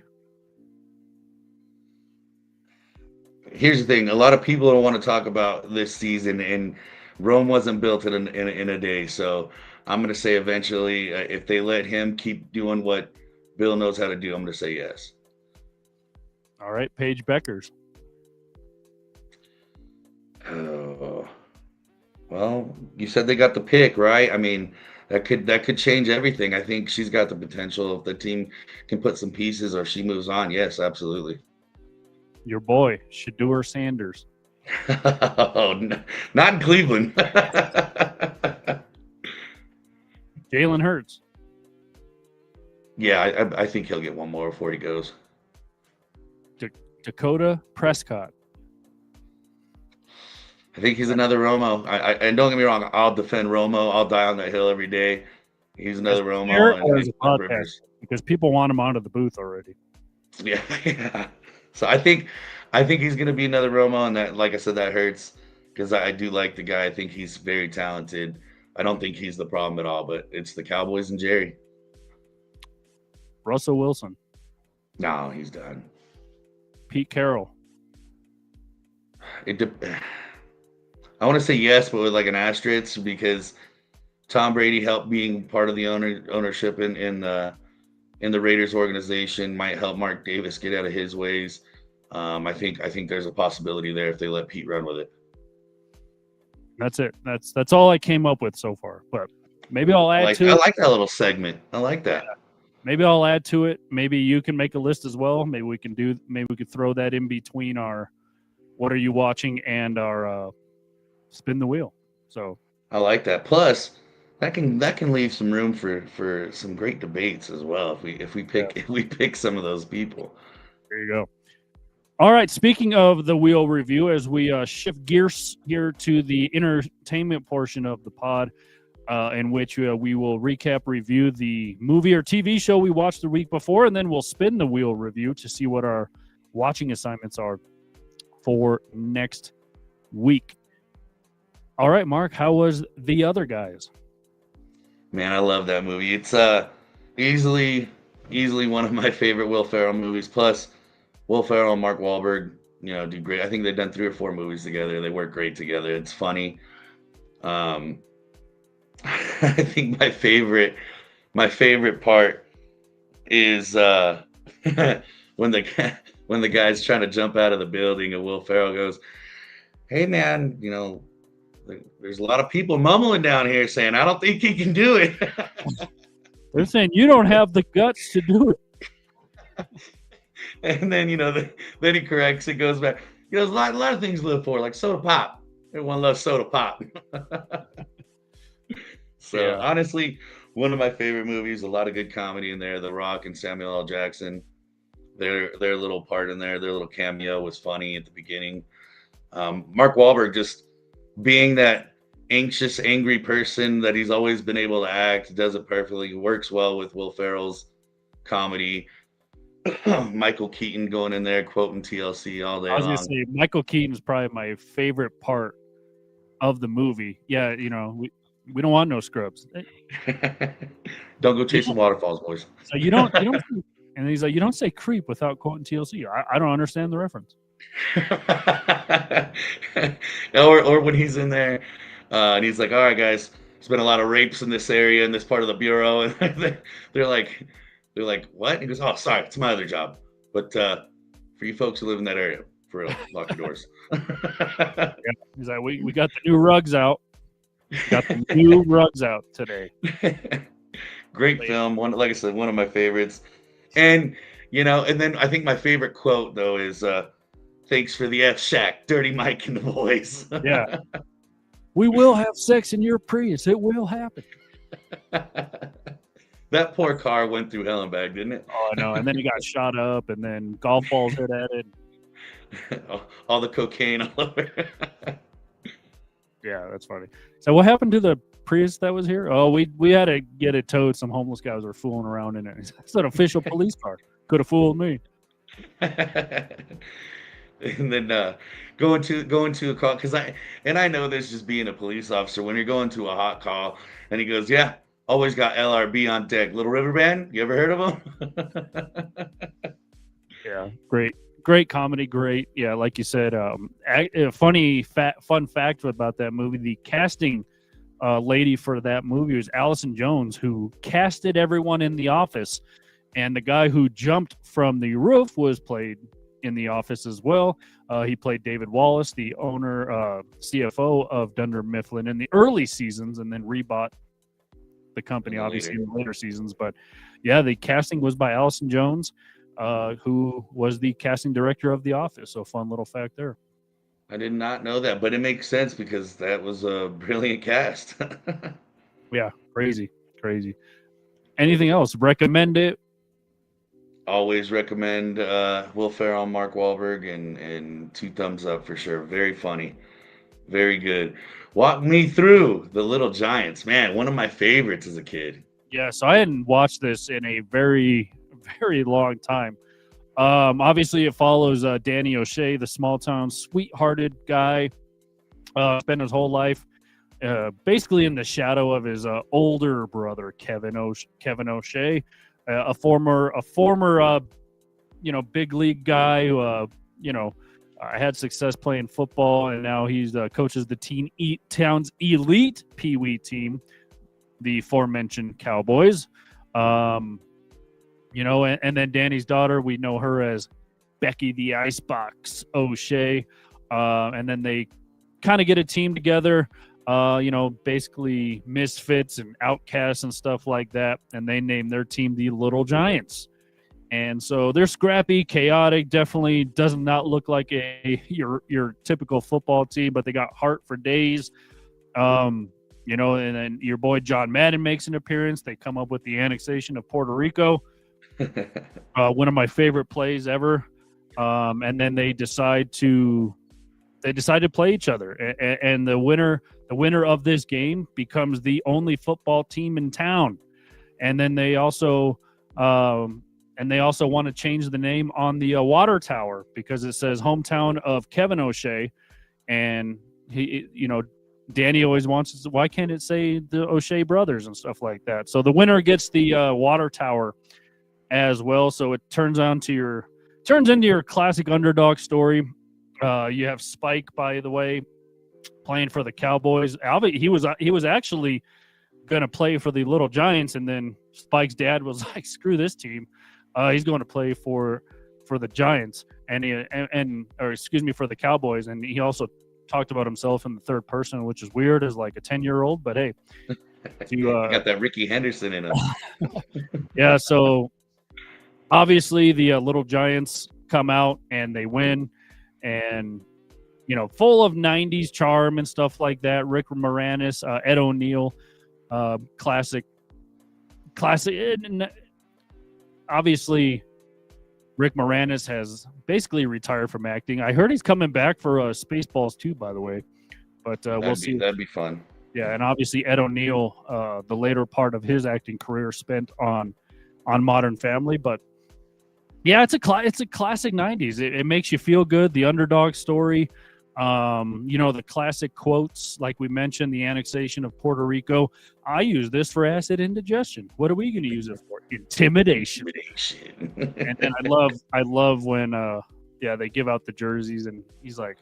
Here's the thing: a lot of people don't want to talk about this season, and Rome wasn't built in a day. So I'm gonna say eventually, if they let him keep doing what Bill knows how to do, I'm gonna say yes. All right, Paige Beckers. Oh, well, you said they got the pick, right? I mean, that could change everything. I think she's got the potential if the team can put some pieces or she moves on. Yes, absolutely. Your boy, Shadeur Sanders. Oh, not in Cleveland. Jalen Hurts. Yeah, I think he'll get one more before he goes. Dakota Prescott. I think he's another Romo. And don't get me wrong, I'll defend Romo. I'll die on that hill every day. He's another Romo. Or as And a podcast, because people want him out of the booth already. yeah, yeah. So I think he's gonna be another Romo, and that, like I said, that hurts because I do like the guy. I think he's very talented. I don't think he's the problem at all, but it's the Cowboys and Jerry. Russell Wilson. No, he's done. Pete Carroll. It. I want to say yes, but with like an asterisk because Tom Brady helped being part of the ownership in the Raiders organization might help Mark Davis get out of his ways. I think there's a possibility there if they let Pete run with it. That's it. That's all I came up with so far. But maybe I'll add to I it. like that little segment. I like that. Maybe I'll add to it. Maybe you can make a list as well. Maybe we could throw that in between our what are you watching and our spin the wheel. So I like that. Plus, that can leave some room for some great debates as well if we pick some of those people. there you go. All right. Speaking of the wheel review, as we shift gears here to the entertainment portion of the pod, in which we will recap, review the movie or TV show we watched the week before, and then we'll spin the wheel review to see what our watching assignments are for next week. All right, Mark, how was The Other Guys? Man, I love that movie. It's easily one of my favorite Will Ferrell movies. Plus, Will Ferrell and Mark Wahlberg, do great. I think they've done 3 or 4 movies together. They work great together. It's funny. I think my favorite part is when the guy's trying to jump out of the building and Will Ferrell goes, "Hey man, there's a lot of people mumbling down here saying I don't think he can do it." They're saying you don't have the guts to do it. And then then he corrects it, goes back. There's a lot of things to live for, like soda pop. Everyone loves soda pop. So Yeah. honestly, one of my favorite movies. A lot of good comedy in there. The Rock and Samuel L. Jackson, their little part in there, their little cameo was funny at the beginning. Mark Wahlberg just being that anxious, angry person that he's always been able to act, does it perfectly, works well with Will Ferrell's comedy. Michael Keaton going in there quoting TLC all day I was long. gonna say Michael Keaton's probably my favorite part of the movie. Yeah, we don't want no scrubs. Don't go chasing waterfalls, boys. So you don't and he's like, you don't say creep without quoting TLC. I don't understand the reference. or when he's in there, and he's like, "All right, guys, there's been a lot of rapes in this area in this part of the bureau," and they're like, they're like, "What?" And he goes, "Oh, sorry, it's my other job, but for you folks who live in that area, for real, lock your doors." Yeah. He's like, we got the new rugs out. Got the new rugs out today. Great film. One, like I said, one of my favorites. And and then I think my favorite quote though is "Thanks for the F Shack, Dirty Mike and the boys." Yeah. We will have sex in your Prius. It will happen. That poor car went through hell and back, didn't it? Oh, I know. And then he got shot up, and then golf balls hit at it. All the cocaine all over. Yeah, that's funny. So what happened to the Prius that was here? Oh, we had to get it towed. Some homeless guys were fooling around in it. It's an official police car. Could have fooled me. And then going to a call, because I know this just being a police officer, when you're going to a hot call and he goes, "Yeah, always got LRB on deck." Little River Band, you ever heard of them? Yeah, great comedy, great. Yeah, like you said, a fun fact about that movie: the casting lady for that movie was Allison Jones, who casted everyone in The Office, and the guy who jumped from the roof was played in The Office as well. He played David Wallace, the owner, CFO of Dunder Mifflin in the early seasons, and then rebought the company obviously in the later seasons. But yeah, the casting was by Allison Jones, who was the casting director of The Office. So fun little fact there. I did not know that, but it makes sense because that was a brilliant cast. Yeah, crazy. Anything else? Recommend it? Always recommend Will Ferrell, Mark Wahlberg, and two thumbs up for sure. Very funny, very good. Walk me through The Little Giants, man. One of my favorites as a kid. Yeah, so I hadn't watched this in a very, very long time. Obviously, it follows Danny O'Shea, the small town, sweethearted guy. Spent his whole life basically in the shadow of his older brother, Kevin O'Shea, a former big league guy who had success playing football, and now he's coaches the town's elite Pee Wee team, the aforementioned Cowboys. And then Danny's daughter, we know her as Becky the Icebox O'Shea. And then they kind of get a team together, basically misfits and outcasts and stuff like that. And they name their team the Little Giants. And so they're scrappy, chaotic, definitely does not look like your typical football team, but they got heart for days. And then your boy John Madden makes an appearance. They come up with the annexation of Puerto Rico. One of my favorite plays ever. And then they decide to play each other, and the winner of this game becomes the only football team in town. And then they also want to change the name on the water tower because it says hometown of Kevin O'Shea, and Danny always wants, why can't it say the O'Shea brothers and stuff like that? So the winner gets the water tower as well. So it turns into your classic underdog story. You have Spike, by the way, playing for the Cowboys. He was actually going to play for the Little Giants, and then Spike's dad was like, "Screw this team." He's going to play for the Giants, for the Cowboys. And he also talked about himself in the third person, which is weird as like a 10-year-old. But hey, you got that Ricky Henderson in him. Yeah. So obviously the Little Giants come out and they win, and full of 90s charm and stuff like that. Rick Moranis, Ed O'Neill, classic. And obviously, Rick Moranis has basically retired from acting. I heard he's coming back for Spaceballs 2, by the way. But we'll see. That'd be fun. Yeah, and obviously Ed O'Neill, the later part of his acting career spent on Modern Family. But yeah, it's a classic 90s. It makes you feel good. The underdog story. The classic quotes, like we mentioned, the annexation of Puerto Rico. I use this for acid indigestion. What are we going to use it for? Intimidation. And then I love when Yeah, they give out the jerseys, and he's like,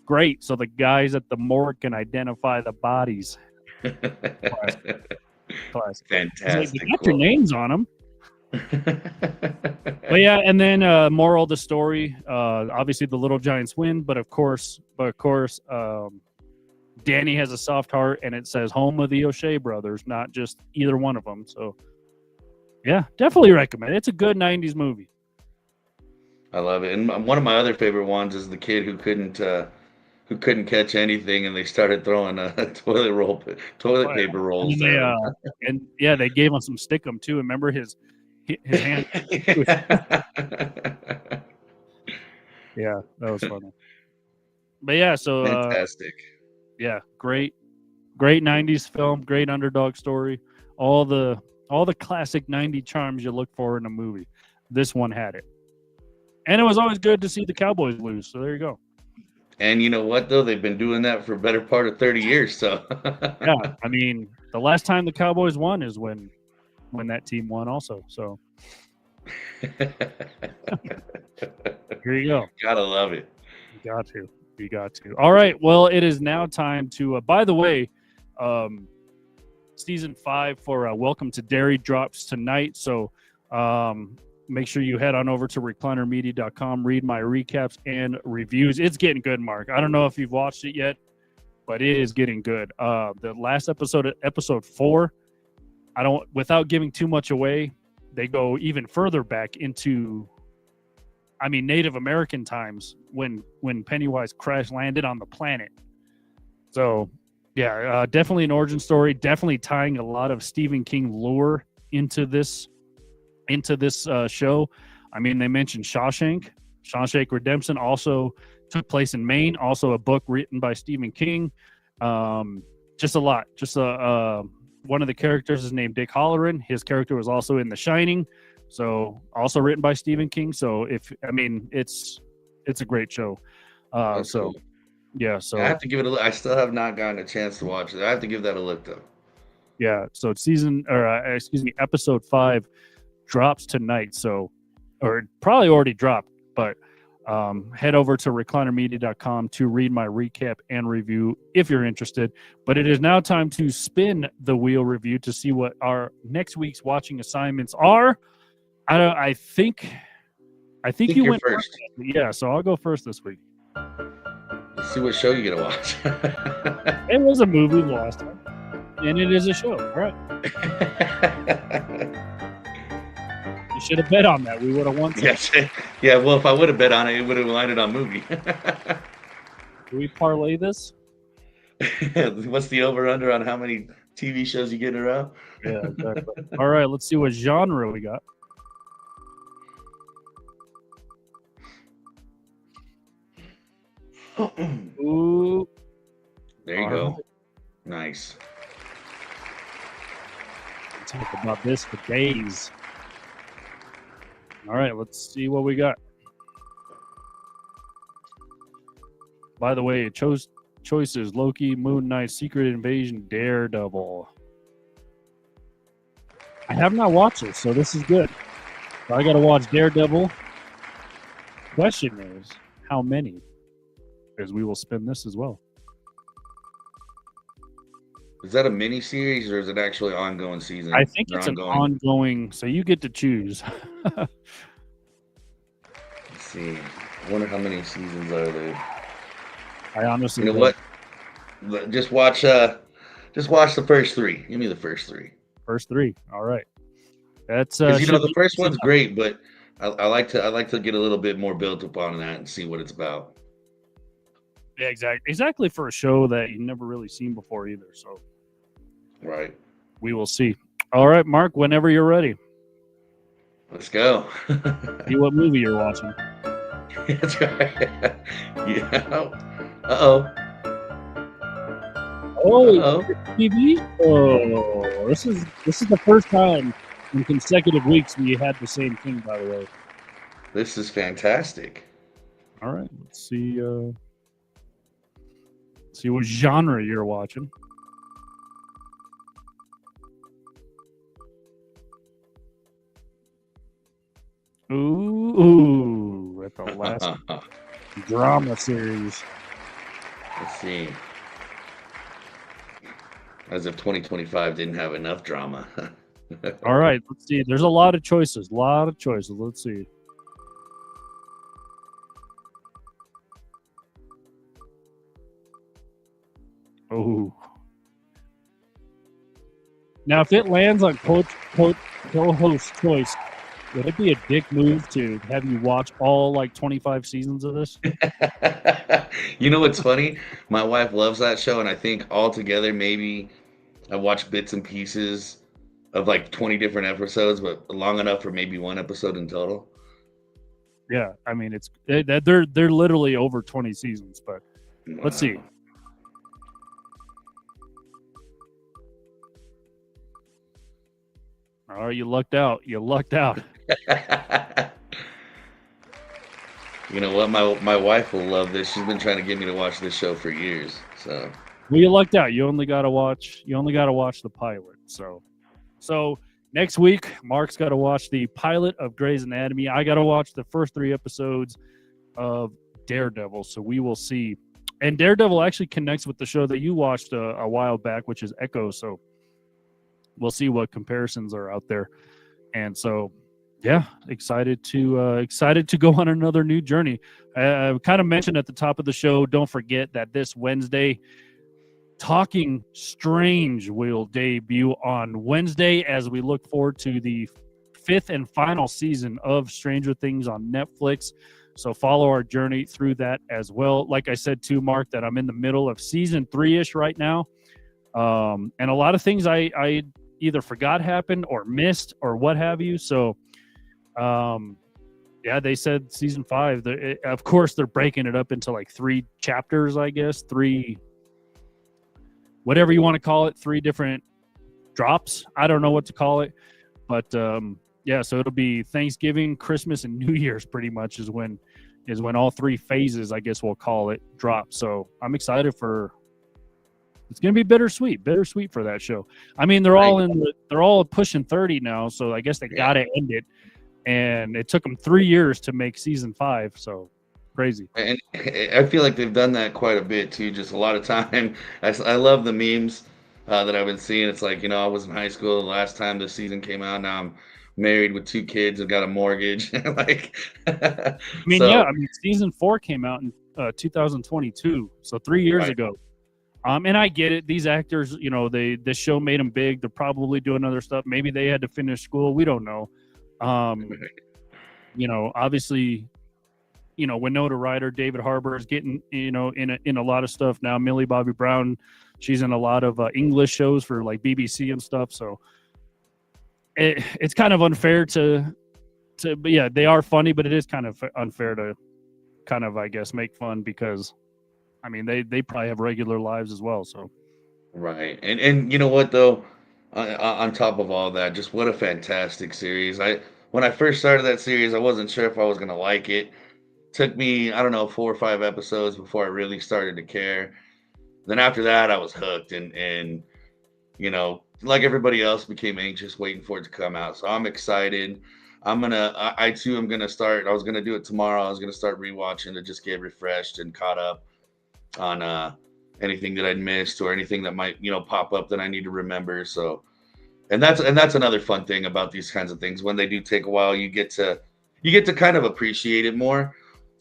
"Great, so the guys at the morgue can identify the bodies." Classic. He's like, "They Fantastic got your quote. names on them." But yeah, and then moral of the story, obviously the Little Giants win, but of course, Danny has a soft heart, and it says home of the O'Shea brothers, not just either one of them. So yeah, definitely recommend it. It's a good 90s movie. I love it. And one of my other favorite ones is the kid who couldn't catch anything, and they started throwing toilet paper And rolls then at him. and yeah, they gave him some stickum too. Remember his hand? Yeah, that was funny. But yeah, so Fantastic. yeah, great 90s film, great underdog story, all the classic 90 charms you look for in a movie. This one had it. And it was always good to see the Cowboys lose. So there you go. And you know what though? They've been doing that for a better part of 30 years. So Yeah, I mean, the last time the Cowboys won is when that team won also. So here you go. gotta love it. You got to. All right. Well, it is now time to. By the way, season 5 for Welcome to Dairy drops tonight. So make sure you head on over to reclinermedia.com, read my recaps and reviews. It's getting good, Mark. I don't know if you've watched it yet, but it is getting good. The last episode 4, without giving too much away, they go even further back into, Native American times when Pennywise crash landed on the planet. So yeah, definitely an origin story, definitely tying a lot of Stephen King lore into this show. They mentioned Shawshank Redemption also took place in Maine, also a book written by Stephen King. Just a lot. One of the characters is named Dick Halloran. His character was also in The Shining, so also written by Stephen King. So it's a great show. Cool. Yeah, so I have to give it a look. I still have not gotten a chance to watch it. I have to give that a look though. Yeah, so episode 5 drops tonight. So, or it probably already dropped, but head over to reclinermedia.com to read my recap and review if you're interested. But it is now time to spin the wheel review to see what our next week's watching assignments are. I think you went first. Yeah, so I'll go first this week. Let's see what show you're gonna watch. It was a movie the last time, and it is a show. All right. You should have bet on that. We would have won. Yes. Yeah. Well, if I would have bet on it, it would have landed on movie. Do we parlay this? What's the over/under on how many TV shows you get in a row? Yeah, exactly. All right, let's see what genre we got. Ooh. There you go. Nice. Talk about this for days. All right, let's see what we got. By the way, choices: Loki, Moon Knight, Secret Invasion, Daredevil. I have not watched it, so this is good. So I got to watch Daredevil. Question is, how many? Because we will spin this as well. Is that a mini series or is it actually ongoing season? I think it's an ongoing, so you get to choose. Let's see. I wonder how many seasons are there. I honestly, you know what? Just watch the first 3. Give me the first 3. First 3. All right. That's the first one's great, but I like to get a little bit more built upon that and see what it's about. Yeah, exactly for a show that you've never really seen before either. So, right. We will see. All right, Mark. Whenever you're ready. Let's go. See what movie you're watching. That's right. Yeah. Uh-oh. Oh, TV. Oh, this is the first time in consecutive weeks we had the same thing. By the way, this is fantastic. All right, let's see. See what genre you're watching. Ooh, at the last drama series. Let's see. As if 2025 didn't have enough drama. All right, let's see. There's a lot of choices. Let's see. Oh. Now, if it lands on co-host choice, would it be a dick move to have you watch all like 25 seasons of this? You know what's funny? My wife loves that show, and I think altogether maybe I watched bits and pieces of like 20 different episodes, but long enough for maybe one episode in total. Yeah, I mean they're literally over 20 seasons, but let's see. Oh, you lucked out. You lucked out. You know what? My wife will love this. She's been trying to get me to watch this show for years. So well, you lucked out. You only gotta watch the pilot. So next week, Mark's got to watch the pilot of Grey's Anatomy. I got to watch the first 3 episodes of Daredevil. So we will see. And Daredevil actually connects with the show that you watched a while back, which is Echo. So we'll see what comparisons are out there. And so, yeah, excited to go on another new journey. I kind of mentioned at the top of the show, don't forget that this Wednesday, Talking Strange will debut on Wednesday as we look forward to the 5th and final season of Stranger Things on Netflix. So follow our journey through that as well. Like I said to Mark, that I'm in the middle of season 3-ish right now. And a lot of things I either forgot happened or missed or what have you. So, yeah, they said season 5. Of course, they're breaking it up into like 3 chapters, I guess. 3, whatever you want to call it, 3 different drops. I don't know what to call it. But, yeah, so it'll be Thanksgiving, Christmas, and New Year's pretty much is when all 3 phases, I guess we'll call it, drop. So I'm excited for – it's going to be bittersweet for that show. I mean, they're all pushing 30 now, so I guess they got to end it. And it took them 3 years to make season 5, so crazy. And I feel like they've done that quite a bit too. Just a lot of time. I love the memes that I've been seeing. It's like, I was in high school the last time this season came out. Now I'm married with 2 kids and got a mortgage. Like, I mean, season 4 came out in 2022, so 3 years ago. And I get it. These actors, this show made them big. They're probably doing other stuff. Maybe they had to finish school. We don't know. Obviously, Winona Ryder, David Harbour is getting, in a lot of stuff now. Millie Bobby Brown, she's in a lot of English shows for like BBC and stuff. So it's kind of unfair but yeah, they are funny, but it is kind of unfair to kind of, I guess, make fun because, I mean, they probably have regular lives as well. So, right. And you know what though, on top of all that, just what a fantastic series. When I first started that series, I wasn't sure if I was gonna like it. Took me, I don't know, 4 or 5 episodes before I really started to care. Then after that, I was hooked, and like everybody else, became anxious waiting for it to come out. So I'm excited. I too am gonna start. I was gonna do it tomorrow. I was gonna start rewatching to just get refreshed and caught up on anything that I'd missed or anything that might pop up that I need to remember. So, and that's another fun thing about these kinds of things. When they do take a while, you get to kind of appreciate it more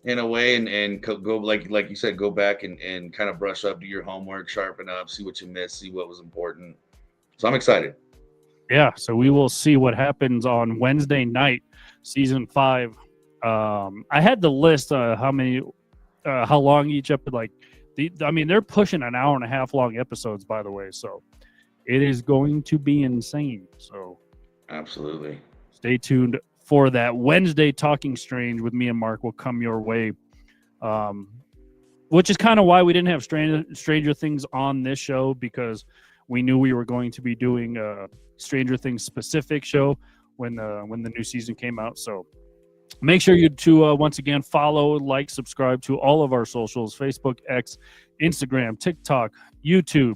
in a way, and go like you said, go back and kind of brush up, do your homework, sharpen up, see what you missed, see what was important. So I'm excited. Yeah, so we will see what happens on Wednesday night, season 5. I had the list how long each episode. They're pushing an hour and a half long episodes, by the way. So it is going to be insane. So absolutely, stay tuned for that. Wednesday Talking Strange with me and Mark will come your way, which is kind of why we didn't have Stranger Things on this show, because we knew we were going to be doing a Stranger Things specific show when the new season came out. So make sure you to once again follow, like, subscribe to all of our socials: Facebook, X, Instagram, TikTok, YouTube,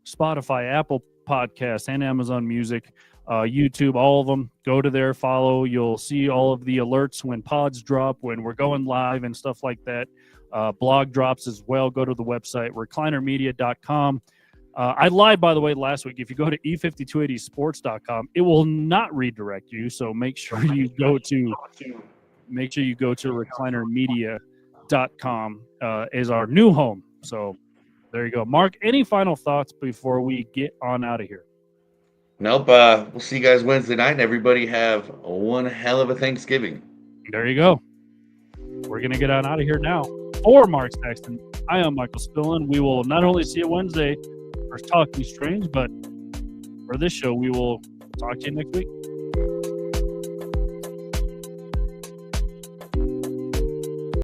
Spotify, Apple Podcasts, and Amazon Music. YouTube, all of them. Go to there, follow. You'll see all of the alerts when pods drop, when we're going live and stuff like that. Blog drops as well. Go to the website, reclinermedia.com. I lied, by the way, last week. If you go to e5280sports.com, it will not redirect you. So make sure you go to reclinermedia.com is our new home. So there you go. Mark, any final thoughts before we get on out of here? Nope. We'll see you guys Wednesday night, and everybody have one hell of a Thanksgiving. There you go. We're going to get on out of here now. For Mark Saxton, I am Michael Spillin. We will not only see you Wednesday for Talking Strange, but for this show, we will talk to you next week.